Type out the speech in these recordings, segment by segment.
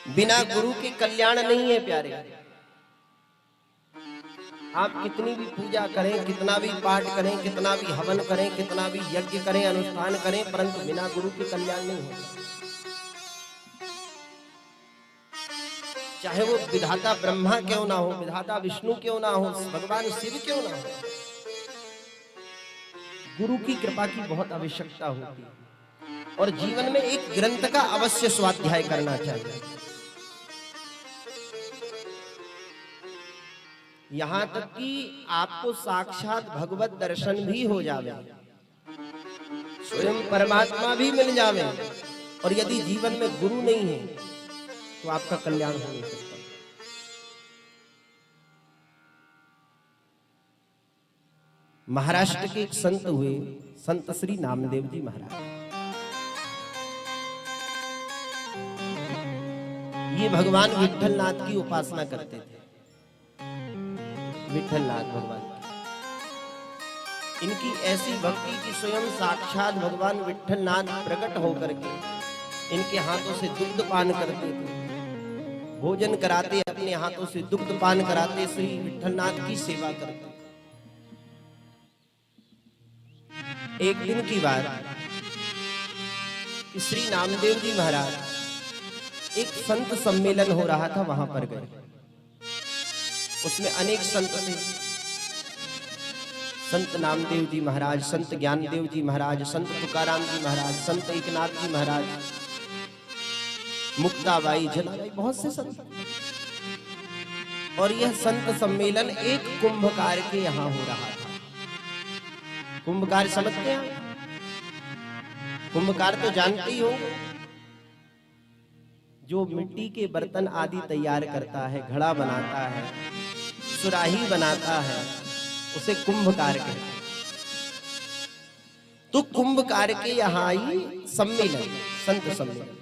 बिना गुरु के कल्याण नहीं है प्यारे। आप कितनी भी पूजा करें, कितना भी पाठ करें, कितना भी हवन करें, कितना भी यज्ञ करें, अनुष्ठान करें, परंतु बिना गुरु के कल्याण नहीं होगा। चाहे वो विधाता ब्रह्मा क्यों ना हो, विधाता विष्णु क्यों ना हो, भगवान शिव क्यों ना हो, गुरु की कृपा की बहुत आवश्यकता होती है। और जीवन में एक ग्रंथ का अवश्य स्वाध्याय करना चाहिए। यहां तक कि आपको साक्षात भगवत दर्शन भी हो जावे, स्वयं परमात्मा भी मिल जावे, और यदि जीवन में गुरु नहीं है तो आपका कल्याण हो नहीं सकता। महाराष्ट्र के एक संत हुए, संत श्री नामदेव जी महाराज। ये भगवान विट्ठलनाथ की उपासना करते थे। विट्ठलनाथ भगवान की इनकी ऐसी भक्ति की स्वयं साक्षात भगवान विट्ठलनाथ प्रकट होकर के इनके हाथों से दुग्ध पान करते थे, भोजन कराते, अपने हाथों से दुग्ध पान कराते, श्री विट्ठलनाथ की सेवा करते। एक दिन की बात, श्री नामदेव जी महाराज एक संत सम्मेलन हो रहा था, वहां पर गए। उसमें अनेक संत थे, संत नामदेव जी महाराज, संत ज्ञानदेव जी महाराज, संत तुकाराम जी महाराज, संत एकनाथ जी महाराज, मुक्ताबाई, जनाबाई, बहुत से संत। और यह संत सम्मेलन एक कुंभकार के यहां हो रहा था। कुंभकार समझते हैं? कुंभकार तो जानते ही हो, जो मिट्टी के बर्तन आदि तैयार करता है, घड़ा बनाता है, सुराही बनाता है, उसे कुंभकार कहते हैं। तो कुंभकार के यहाँ ही सम्मेलन, संत सम्मेलन।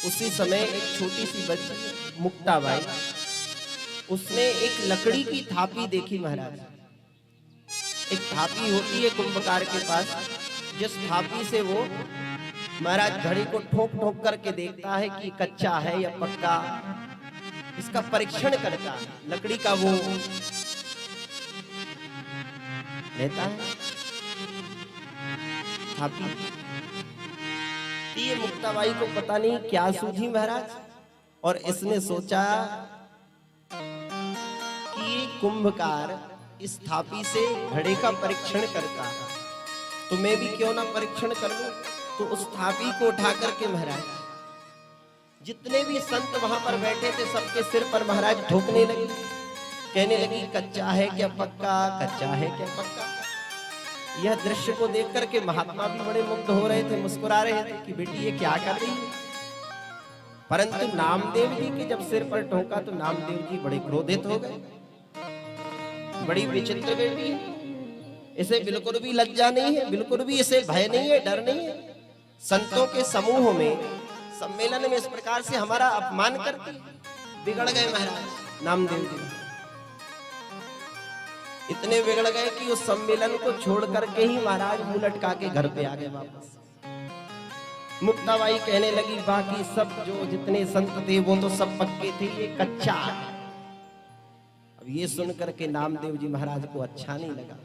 उसी समय एक छोटी सी बच्ची मुक्ताबाई, उसने एक लकड़ी की थापी देखी महाराज। एक थापी होती है कुंभकार के पास, जिस थापी से वो महाराज घड़ी को ठोक ठोक करके देखता है कि कच्चा है या पक्का, इसका परीक्षण करता है। लकड़ी का वो लेता है थापी। ये मुक्ताबाई को पता नहीं क्या सूझी महाराज, और इसने सोचा कि कुंभकार इस थापी से घड़े का परीक्षण करता है, तो मैं भी क्यों ना परीक्षण कर लूं। तो उस थापी को उठा करके महाराज, जितने भी संत वहां पर बैठे थे, सबके सिर पर महाराज ठोकने लगी, कहने लगी कच्चा है क्या पक्का, कच्चा है क्या पक्का। यह दृश्य को देख करके महात्मा भी बड़े मुग्ध हो रहे थे, मुस्कुरा रहे थे कि बेटी ये क्या कर रही है। परंतु नामदेव जी के जब सिर पर ठोका तो नामदेव जी बड़े क्रोधित हो गए। बड़ी विचित्र बेटी है, इसे बिल्कुल भी लज्जा नहीं है, बिल्कुल भी इसे भय नहीं है, डर नहीं है। संतों के समूह में, सम्मेलन में इस प्रकार से हमारा अपमान करती। बिगड़ गए महाराज नामदेव जी, इतने बिगड़ गए कि उस सम्मेलन को छोड़ करके ही महाराज मुंह लटका के घर पे आ गए वापस। मुक्ताबाई कहने लगी बाकी सब जो जितने संत थे वो तो सब पक्के थे, ये कच्चा। अब ये सुन करके नामदेव जी महाराज को अच्छा नहीं लगा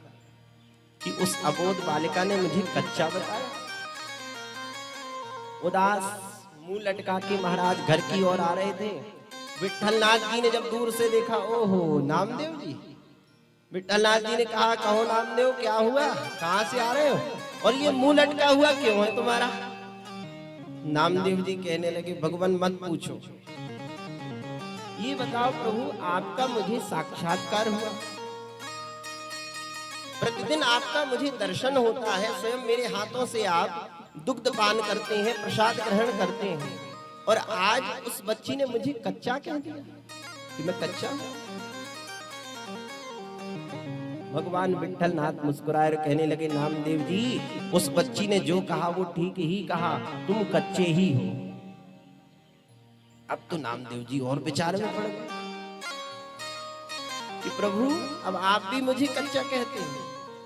कि उस अबोध बालिका ने मुझे कच्चा बताया। उदास मुंह लटका के महाराज घर की ओर आ रहे थे। विट्ठलनाथ जी ने जब दूर से देखा, ओहो नामदेव जी। विट्ठलनाथ जी ने कहा कहो नामदेव क्या हुआ, कहां से आ रहे हो, और ये मुंह लटका हुआ क्यों है तुम्हारा। नामदेव जी कहने लगे भगवान मत पूछो, ये बताओ प्रभु आपका मुझे साक्षात्कार हुआ, प्रतिदिन आपका मुझे दर्शन होता है, स्वयं मेरे हाथों से आप दुग्ध पान करते हैं, प्रसाद ग्रहण करते हैं, और आज उस बच्ची ने मुझे कच्चा कह दिया कि मैं कच्चा हूं। भगवान विट्ठलनाथ मुस्कुराए कहने लगे नामदेव जी उस बच्ची ने जो कहा वो ठीक ही कहा, तुम कच्चे ही हो। अब तो नामदेव जी और विचार में पड़ गए कि प्रभु अब आप भी मुझे कच्चा कहते हैं,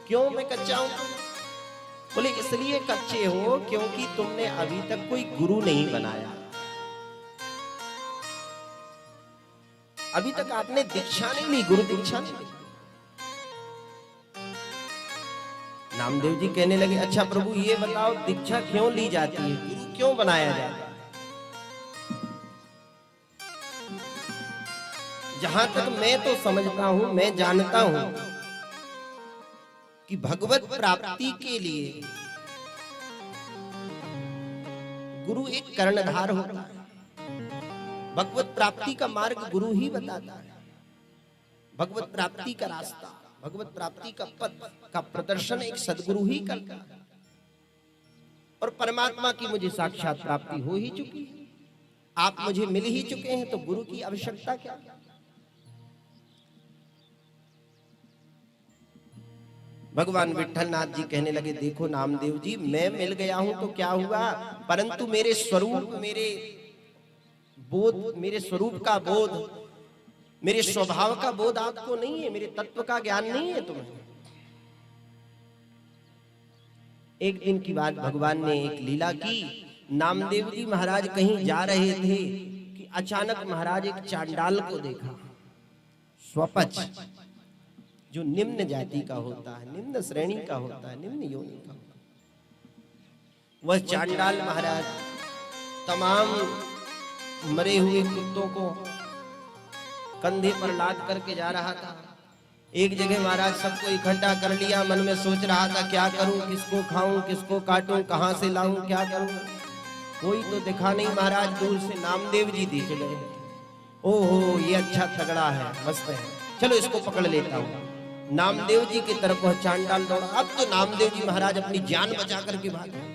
क्यों मैं कच्चा हूं। बोले इसलिए कच्चे हो क्योंकि तुमने अभी तक कोई गुरु नहीं बनाया। अभी तक आपने दीक्षा नहीं ली, गुरु दीक्षा नहीं ली। नामदेव जी कहने लगे, अच्छा प्रभु ये बताओ दीक्षा क्यों ली जाती है, गुरु क्यों बनाया जाता है? जहां तक मैं तो समझता हूं, मैं जानता हूं कि भगवत प्राप्ति के लिए गुरु एक कर्णधार होता है। भगवत प्राप्ति का मार्ग गुरु ही बताता है। भगवत प्राप्ति का रास्ता, भगवत प्राप्ति का पथ का प्रदर्शन एक सद्गुरु ही करता है। और परमात्मा की मुझे साक्षात प्राप्ति हो ही चुकी है, आप मुझे मिल ही चुके हैं, तो गुरु की आवश्यकता क्या? भगवान विट्ठलनाथ जी कहने लगे, देखो नामदेव जी, मैं मिल गया हूं तो क्या हुआ, परंतु मेरे स्वरूप, मेरे बोध, मेरे स्वरूप का बोध, मेरे स्वभाव का बोध आपको नहीं है, मेरे तत्व का ज्ञान नहीं है तुम्हें। एक दिन की बात, भगवान ने एक लीला की। नामदेव जी महाराज कहीं जा रहे थे कि अचानक महाराज एक चांडाल को देखा, स्वपच, जो निम्न जाति का होता है, निम्न श्रेणी का होता है, निम्न योनि का होता है। वह चांडाल महाराज तमाम मरे हुए कुत्तों को कंधे पर लाद करके जा रहा था। एक जगह महाराज सबको इकट्ठा कर लिया, मन में सोच रहा था क्या करूं, किसको खाऊं, किसको काटूं, कहां से लाऊं, क्या करूं। कोई तो दिखा नहीं। महाराज दूर से नामदेव जी दिख गए। ओहो, ये अच्छा तगड़ा है, मस्त है, चलो इसको पकड़ लेता हूं। नामदेव जी की तरफ वह चांडाल दौड़ा। अब तो नामदेव जी महाराज अपनी जान बचा करके भागे।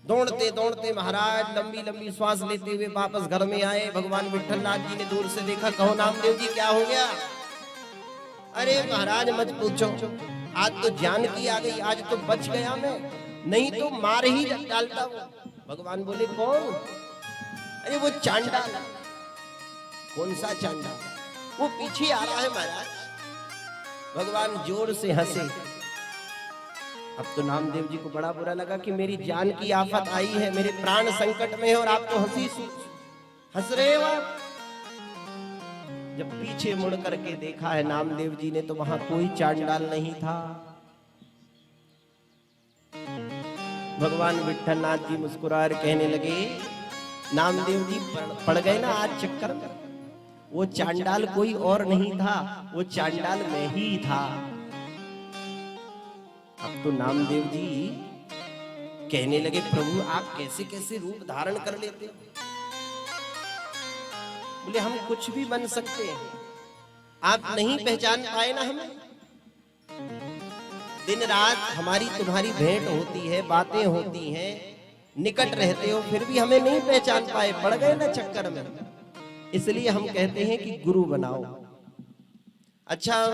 दौड़ते दौड़ते महाराज लंबी लंबी श्वास लेते हुए वापस घर में आए। भगवान विट्ठलनाथ जी ने दूर से देखा, कहो नामदेव जी क्या हो गया? अरे महाराज मत पूछो, आज तो जान की आ गई, आज तो बच गया मैं, नहीं तो मार ही डालता वो। भगवान बोले कौन? अरे वो चांडाल। कौन सा चांडाल? वो पीछे आ रहा है महाराज। भगवान जोर से हंसे। अब तो नामदेव जी को बड़ा बुरा लगा कि मेरी जान की आफत आई है, मेरे प्राण संकट में है और आप तो हंस रहे हो। जब पीछे मुड़ करके देखा है नामदेव जी ने, तो वहां कोई चांडाल नहीं था। भगवान विट्ठलनाथ जी मुस्कुराकर कहने लगे, नामदेव जी पड़ गए ना आज चक्कर में। वो चांडाल कोई और नहीं था, वो चांडाल मैं ही था। अब तो नामदेव जी कहने लगे, प्रभु आप कैसे कैसे रूप धारण कर लेते हो? बोले हम कुछ भी बन सकते हैं, आप नहीं पहचान पाए ना हमें। दिन रात हमारी तुम्हारी भेंट होती है, बातें होती हैं, निकट रहते हो, फिर भी हमें नहीं पहचान पाए, पड़ गए ना चक्कर में। इसलिए हम कहते हैं कि गुरु बनाओ। अच्छा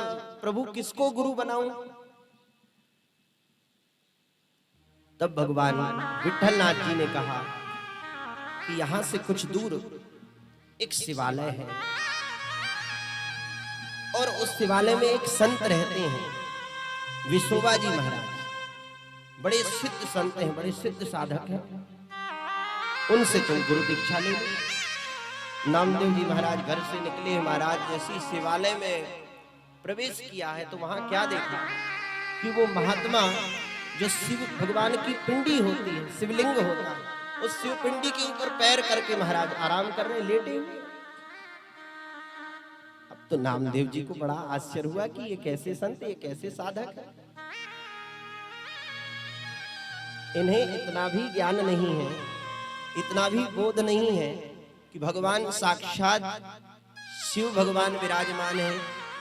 प्रभु किसको गुरु बनाऊं? तब भगवान विट्ठलनाथ जी ने कहा कि यहां से कुछ दूर एक शिवालय है और उस शिवालय में एक संत रहते हैं, विश्वोबा जी महाराज। बड़े सिद्ध संत हैं, बड़े सिद्ध साधक हैं, उनसे तुम गुरु दीक्षा ले लो। नामदेव जी महाराज घर से निकले। महाराज जैसी शिवालय में प्रवेश किया है तो वहां क्या देखा कि वो महात्मा जो शिव भगवान की पिंडी होती है, शिवलिंग होता है, उस शिव पिंडी के ऊपर पैर करके महाराज आराम कर रहे, लेटे हुए। अब तो नामदेव जी को बड़ा आश्चर्य हुआ कि ये कैसे संत, ये कैसे साधक है। इन्हें इतना भी ज्ञान नहीं है, इतना भी बोध नहीं है कि भगवान साक्षात शिव भगवान विराजमान है,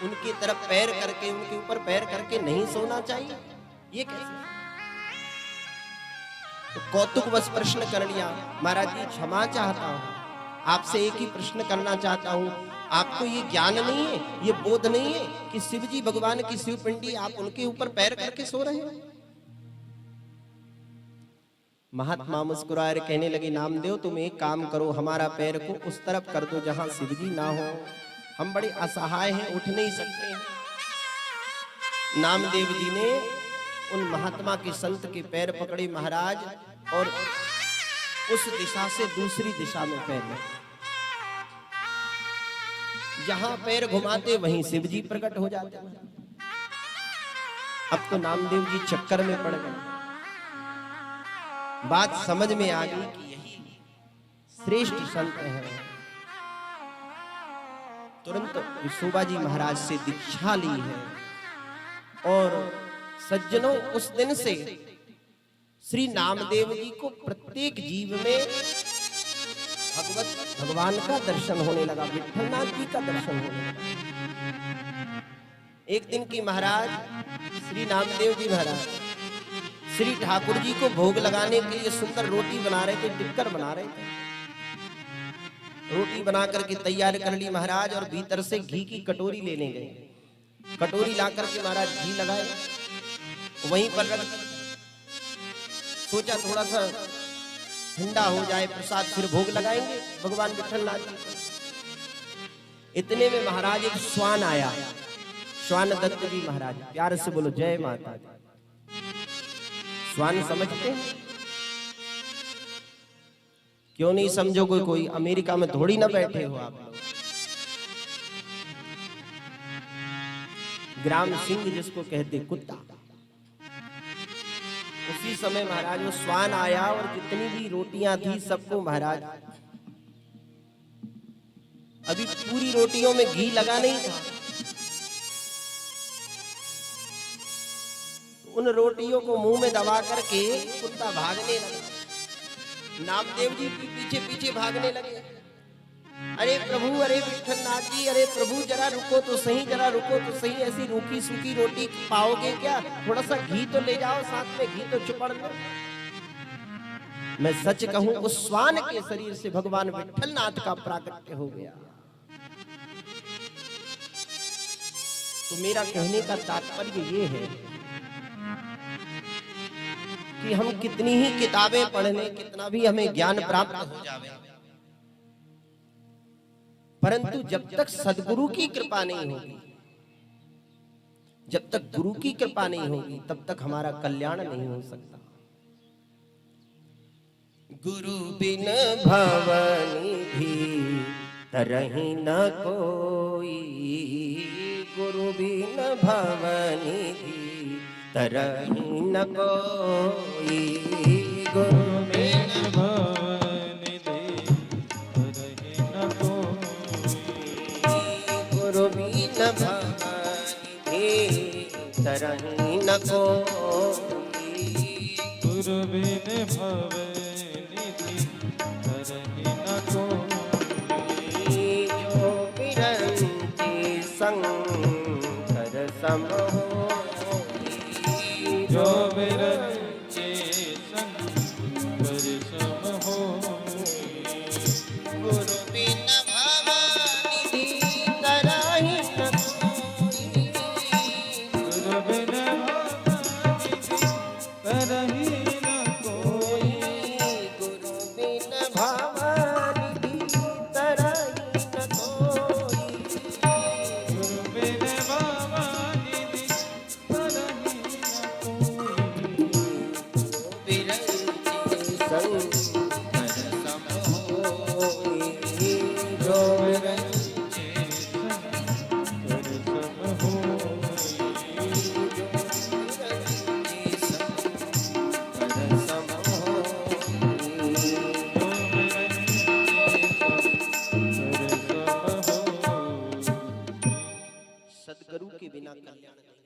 उनकी तरफ पैर करके, उनके ऊपर पैर करके नहीं सोना चाहिए। ये कैसे? तो कौतुक बस प्रश्न कर लिया। महाराज जी क्षमा चाहता हूं, आपसे एक ही प्रश्न करना चाहता हूं, आपको ये ज्ञान नहीं है, ये बोध नहीं है कि शिव जी भगवान की शिव पिंडी, आप उनके ऊपर पैर करके सो रहे हैं? महात्मा मुस्कुराए कहने लगे, नामदेव तुम एक काम करो, हमारा पैर को उस तरफ कर दो जहां शिवजी ना हो, हम बड़े असहाय हैं, उठ नहीं सकते हैं। नामदेव जी ने उन महात्मा के संत के पैर पकड़े महाराज, और उस दिशा से दूसरी दिशा में पैर रखे। जहां पैर घुमाते वहीं शिव जी प्रकट हो जाते हैं। अब तो नामदेव जी चक्कर में पड़ गए। बात समझ में आ गई कि यही श्रेष्ठ संत हैं। तुरंत विश्वोबा जी महाराज से दीक्षा ली है। और सज्जनों, उस दिन से श्री नामदेव जी को प्रत्येक जीव में भगवान का दर्शन होने लगा, विठलनाथ जी का दर्शन होने लगा। एक दिन की महाराज श्री नामदेव जी महाराज श्री ठाकुर जी को भोग लगाने के लिए सुंदर रोटी बना रहे थे, टिक्कर बना रहे थे। रोटी बना करके तैयार कर ली महाराज, और भीतर से घी की कटोरी लेने गए। कटोरी ला करके महाराज घी लगाए, वहीं पर रख, सोचा थोड़ा सा ठंडा हो जाए प्रसाद, फिर भोग लगाएंगे भगवान विठलनाथ जी को। इतने में महाराज एक श्वान आया, श्वान दत्त जी महाराज, प्यार से बोलो जय माता दी। श्वान समझते हैं? क्यों नहीं समझोगे? कोई अमेरिका में थोड़ी ना बैठे हो आप लोग। ग्राम सिंह जिसको कहते कुत्ता, उसी समय महाराज वो श्वान आया और जितनी भी रोटियां थी सबको महाराज, अभी पूरी रोटियों में घी लगा नहीं था, उन रोटियों को मुंह में दबा करके कुत्ता भागने लगा। नामदेव जी पीछे पीछे भागने लगे। अरे प्रभु, अरे विठलनाथ जी, अरे प्रभु जरा रुको तो सही, जरा रुको तो सही, ऐसी रूखी सूखी रोटी पाओगे क्या? थोड़ा सा घी तो ले जाओ, साथ में घी तो चुपड़ लो। मैं सच कहूं, उस श्वान के शरीर से भगवान विठलनाथ का प्राकट्य हो गया। तो मेरा कहने का तात्पर्य ये है कि हम कितनी ही किताबें पढ़ लें, कितना भी हमें ज्ञान प्राप्त हो जाए, परंतु जब तक सदगुरु की कृपा नहीं होगी, जब तक गुरु की कृपा नहीं होगी, तब तक हमारा कल्याण नहीं हो सकता। गुरु बिन भवनिधि तरहि न कोई, गुरु बिन भवनिधि तरहि न कोई, गुरु बिन भवनिधि तरहि न कोई, गुरु बिन भवनिधि तरहि न कोई, गुरु बिन भवनिधि तरहि न कोई, जो बिरंची शंकर सम होई, जो बिरंची शंकर सम होई, गुरु बिन भवनिधि तरहि न कोई, गुरु बिन भवनिधि तरहि न कोई, गुरु बिन भवनिधि तरहि न कोई, गुरु बिन भवनिधि तरहि न कोई, बिरंची शंकर सम होई, जो बिरंची शंकर सम होई, जो बिरंची शंकर सम होई, जो बिरंची शंकर सम होई। सद्गुरु के बिना कल्याण नहीं।